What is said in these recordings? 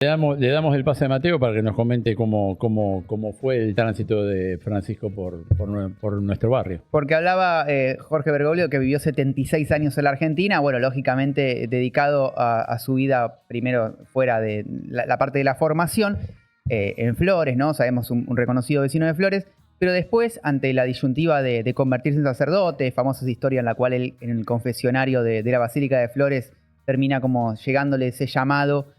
Le damos el pase a Mateo para que nos comente cómo fue el tránsito de Francisco por nuestro barrio. Porque hablaba Jorge Bergoglio que vivió 76 años en la Argentina, bueno, lógicamente dedicado a su vida primero fuera de la parte de la formación, en Flores, ¿no? Sabemos un reconocido vecino de Flores, pero después, ante la disyuntiva de convertirse en sacerdote, famosa historia en la cual él, en el confesionario de la Basílica de Flores, termina como llegándole ese llamado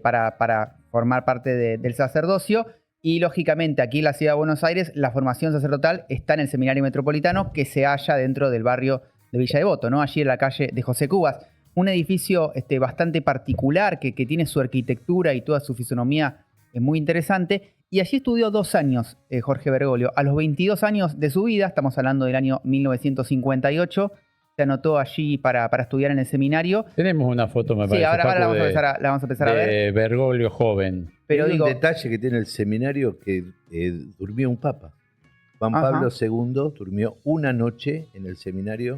para formar parte del sacerdocio. Y lógicamente aquí en la ciudad de Buenos Aires la formación sacerdotal está en el Seminario Metropolitano, que se halla dentro del barrio de Villa Devoto, ¿no? Allí en la calle de José Cubas. Un edificio bastante particular que tiene su arquitectura y toda su fisonomía muy interesante. Y allí estudió 2 años Jorge Bergoglio. A los 22 años de su vida, estamos hablando del año 1958, se anotó allí para estudiar en el seminario. Tenemos una foto, me parece. Sí, ahora la vamos a empezar a ver. De Bergoglio joven. Pero hay un detalle que tiene el seminario que durmió un papa. Juan Pablo II durmió una noche en el seminario,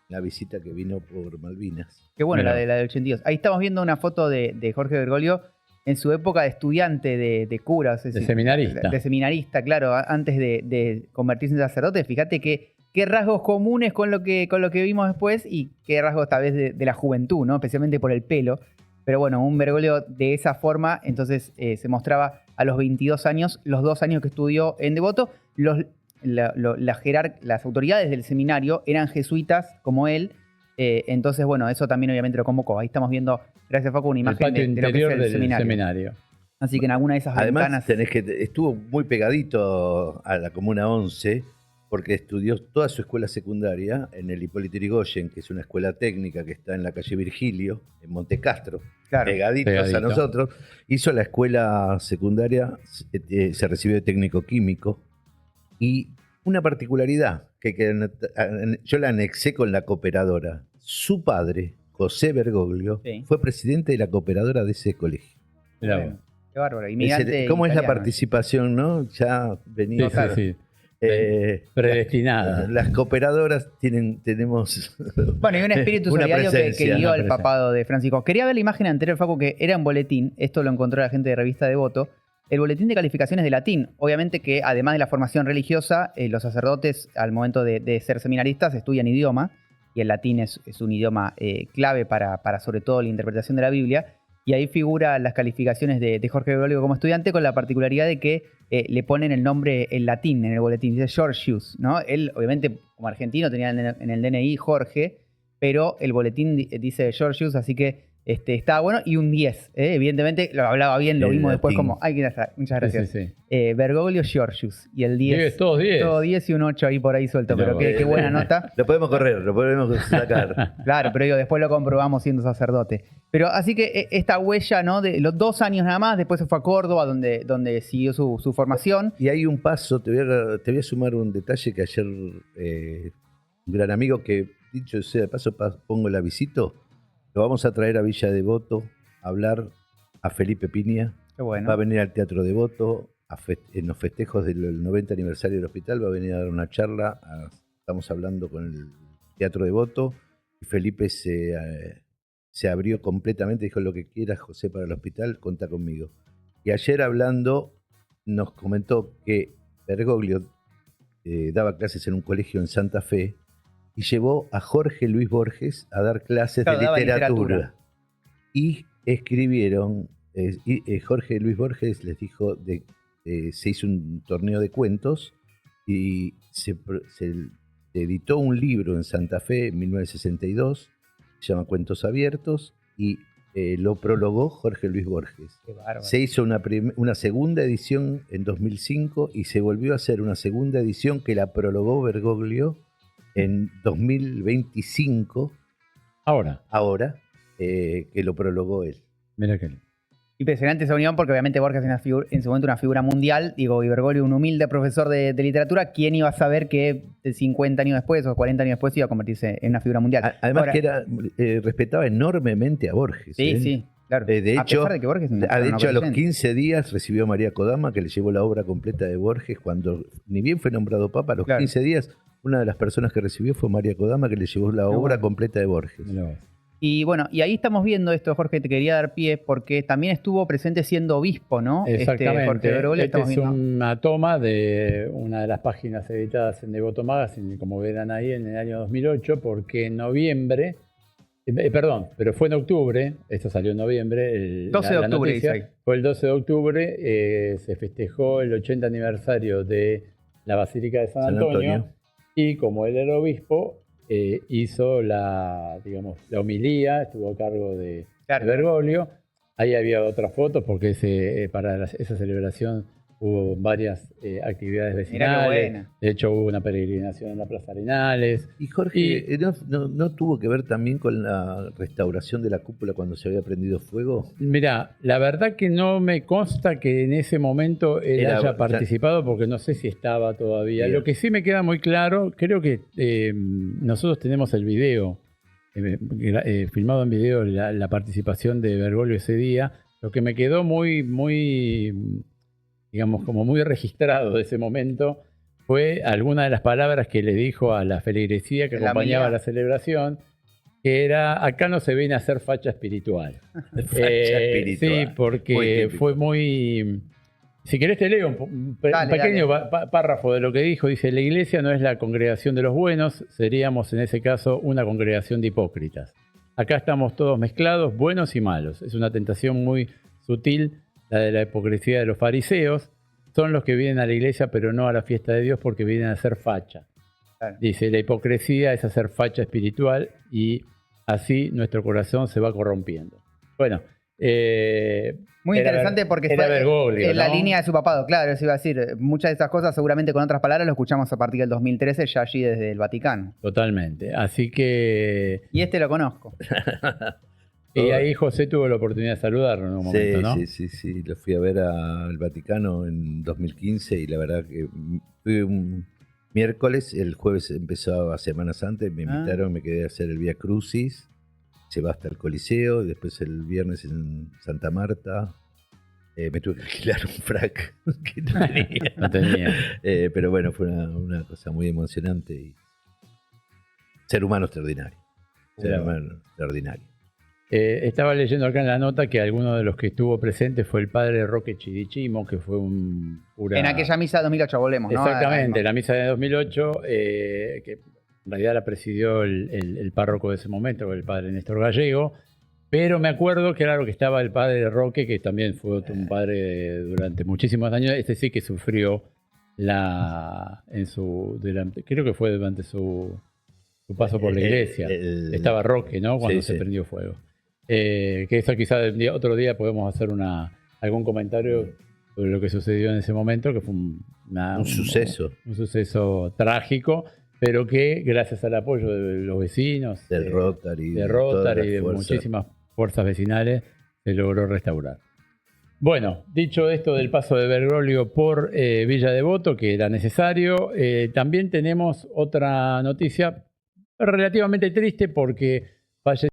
en la visita que vino por Malvinas. Qué bueno, la del 82. Ahí estamos viendo una foto de Jorge Bergoglio en su época de estudiante de cura. De seminarista. De seminarista, claro, antes de convertirse en sacerdote. Fíjate qué rasgos comunes con lo que vimos después y qué rasgos tal vez de la juventud, ¿no? Especialmente por el pelo. Pero bueno, un Bergoglio de esa forma, entonces se mostraba a los 22 años, los 2 años que estudió en Devoto. Las autoridades del seminario eran jesuitas como él, entonces bueno, eso también obviamente lo convocó. Ahí estamos viendo, gracias Facu, una imagen de lo que es el seminario. Así que en alguna de esas además, ventanas... estuvo muy pegadito a la Comuna 11, porque estudió toda su escuela secundaria en el Hipólito Yrigoyen, que es una escuela técnica que está en la calle Virgilio, en Montecastro, claro, pegaditos a nosotros. Hizo la escuela secundaria, se recibió de técnico químico, y una particularidad que yo la anexé con la cooperadora. Su padre, José Bergoglio, fue presidente de la cooperadora de ese colegio. Bueno, qué bárbaro. Inmigrante ¿Cómo es la italiano, participación, no? Ya venía. Sí. Predestinada. Las cooperadoras tenemos. Bueno, y un espíritu solidario que guió al papado de Francisco. Quería ver la imagen anterior, Facu, que era un boletín. Esto lo encontró la gente de Revista Devoto. El boletín de calificaciones de latín. Obviamente que además de la formación religiosa, los sacerdotes al momento de ser seminaristas estudian idioma. Y el latín es un idioma clave para sobre todo la interpretación de la Biblia. Y ahí figuran las calificaciones de Jorge Bergoglio como estudiante, con la particularidad de que le ponen el nombre en latín en el boletín. Dice Georgius, ¿no? Él, obviamente, como argentino, tenía en el DNI Jorge, pero el boletín dice Georgius, así que estaba bueno. Y un 10, evidentemente, lo hablaba bien, lo vimos después como... muchas gracias. Sí. Bergoglio Georgius. Y el 10. Todos 10. Todo 10 y un 8 ahí por ahí suelto, pero qué buena nota. Lo podemos correr, lo podemos sacar. Claro, pero después lo comprobamos siendo sacerdote. Pero así que esta huella, ¿no? De los 2 años nada más, después se fue a Córdoba, donde siguió su formación. Y hay un paso, te voy a sumar un detalle que ayer un gran amigo que, dicho sea de paso, pongo la visito, lo vamos a traer a Villa Devoto a hablar a Felipe Piña. Qué bueno. Va a venir al Teatro Devoto en los festejos del 90 aniversario del hospital, va a venir a dar una charla. Estamos hablando con el Teatro Devoto y Felipe se abrió completamente, dijo: lo que quieras, José, para el hospital, contá conmigo. Y ayer hablando nos comentó que Bergoglio daba clases en un colegio en Santa Fe y llevó a Jorge Luis Borges a dar clases de literatura. Y escribieron, Jorge Luis Borges les dijo, se hizo un torneo de cuentos y se editó un libro en Santa Fe en 1962, se llama Cuentos Abiertos, y lo prologó Jorge Luis Borges. Qué bárbaro. Se hizo una segunda edición en 2005 y se volvió a hacer una segunda edición que la prologó Bergoglio en 2025. Ahora, que lo prologó él. Mira que... Impresionante esa unión, porque obviamente Borges es en su momento una figura mundial. Digo, y Bergoglio, un humilde profesor de literatura. ¿Quién iba a saber que 50 años después o 40 años después iba a convertirse en una figura mundial? Además que respetaba enormemente a Borges. Sí, claro. De hecho, a pesar de que Borges a los 15 días recibió a María Kodama, que le llevó la obra completa de Borges cuando ni bien fue nombrado papa. A los 15 días, una de las personas que recibió fue María Kodama, que le llevó la obra completa de Borges. Y bueno, y ahí estamos viendo esto, Jorge, te quería dar pie, porque también estuvo presente siendo obispo, ¿no? Exactamente. Jorge Bergoglio, Esta estamos es viendo. una toma de una de las páginas editadas en Devoto Magazine, como verán ahí, en el año 2008, porque en noviembre, perdón, pero fue en octubre, esto salió en noviembre, 12 de octubre, dice ahí. fue el 12 de octubre, se festejó el 80 aniversario de la Basílica de San Antonio, y como él era obispo, hizo la homilía, estuvo a cargo de Bergoglio. Ahí había otras fotos porque para esa celebración hubo varias actividades vecinales. De hecho, hubo una peregrinación en la Plaza Arenales. Y Jorge, ¿no tuvo que ver también con la restauración de la cúpula cuando se había prendido fuego? Mirá, la verdad que no me consta que en ese momento él haya participado, porque no sé si estaba todavía. Bien. Lo que sí me queda muy claro, creo que nosotros tenemos el video, filmado en video, la participación de Bergoglio ese día. Lo que me quedó muy, digamos, como muy registrado de ese momento fue alguna de las palabras que le dijo a la feligresía que acompañaba la celebración, que era: acá no se viene a hacer facha espiritual. Sí, porque fue muy... Si querés te leo un pequeño párrafo de lo que dijo. Dice: la iglesia no es la congregación de los buenos, seríamos en ese caso una congregación de hipócritas. Acá estamos todos mezclados, buenos y malos. Es una tentación muy sutil, la de la hipocresía de los fariseos. Son los que vienen a la iglesia pero no a la fiesta de Dios porque vienen a hacer facha. Claro. Dice: la hipocresía es hacer facha espiritual y así nuestro corazón se va corrompiendo. Bueno, muy interesante porque fue Bergoglio, en la línea de su papado, claro, eso iba a decir. Muchas de estas cosas seguramente con otras palabras lo escuchamos a partir del 2013, ya allí desde el Vaticano. Totalmente, así que... Y lo conozco. Y ahí José tuvo la oportunidad de saludarlo en un momento, ¿no? Sí, lo fui a ver al Vaticano en 2015 y la verdad que fui un miércoles, el jueves empezaba semanas antes, me invitaron, me quedé a hacer el Vía Crucis, se va hasta el Coliseo, después el viernes en Santa Marta, me tuve que alquilar un frac que no tenía. No tenía. Pero bueno, fue una cosa muy emocionante y ser humano extraordinario. Estaba leyendo acá en la nota que alguno de los que estuvo presente fue el padre Roque Chidichimo, que fue un cura... En aquella misa de 2008, volvemos, ¿no? Exactamente, la misa de 2008, que en realidad la presidió el párroco de ese momento, el padre Néstor Gallego, pero me acuerdo que claro que estaba el padre Roque, que también fue un padre durante muchísimos años. Este sí que sufrió creo que fue durante su paso por la iglesia. Estaba Roque, ¿no? Cuando se prendió fuego. Que eso quizá otro día podemos hacer algún comentario sobre lo que sucedió en ese momento, que fue un suceso trágico, pero que gracias al apoyo de los vecinos, del Rotary, de muchísimas fuerzas vecinales, se logró restaurar. Bueno, dicho esto del paso de Bergoglio por Villa Devoto, que era necesario, también tenemos otra noticia relativamente triste porque falleció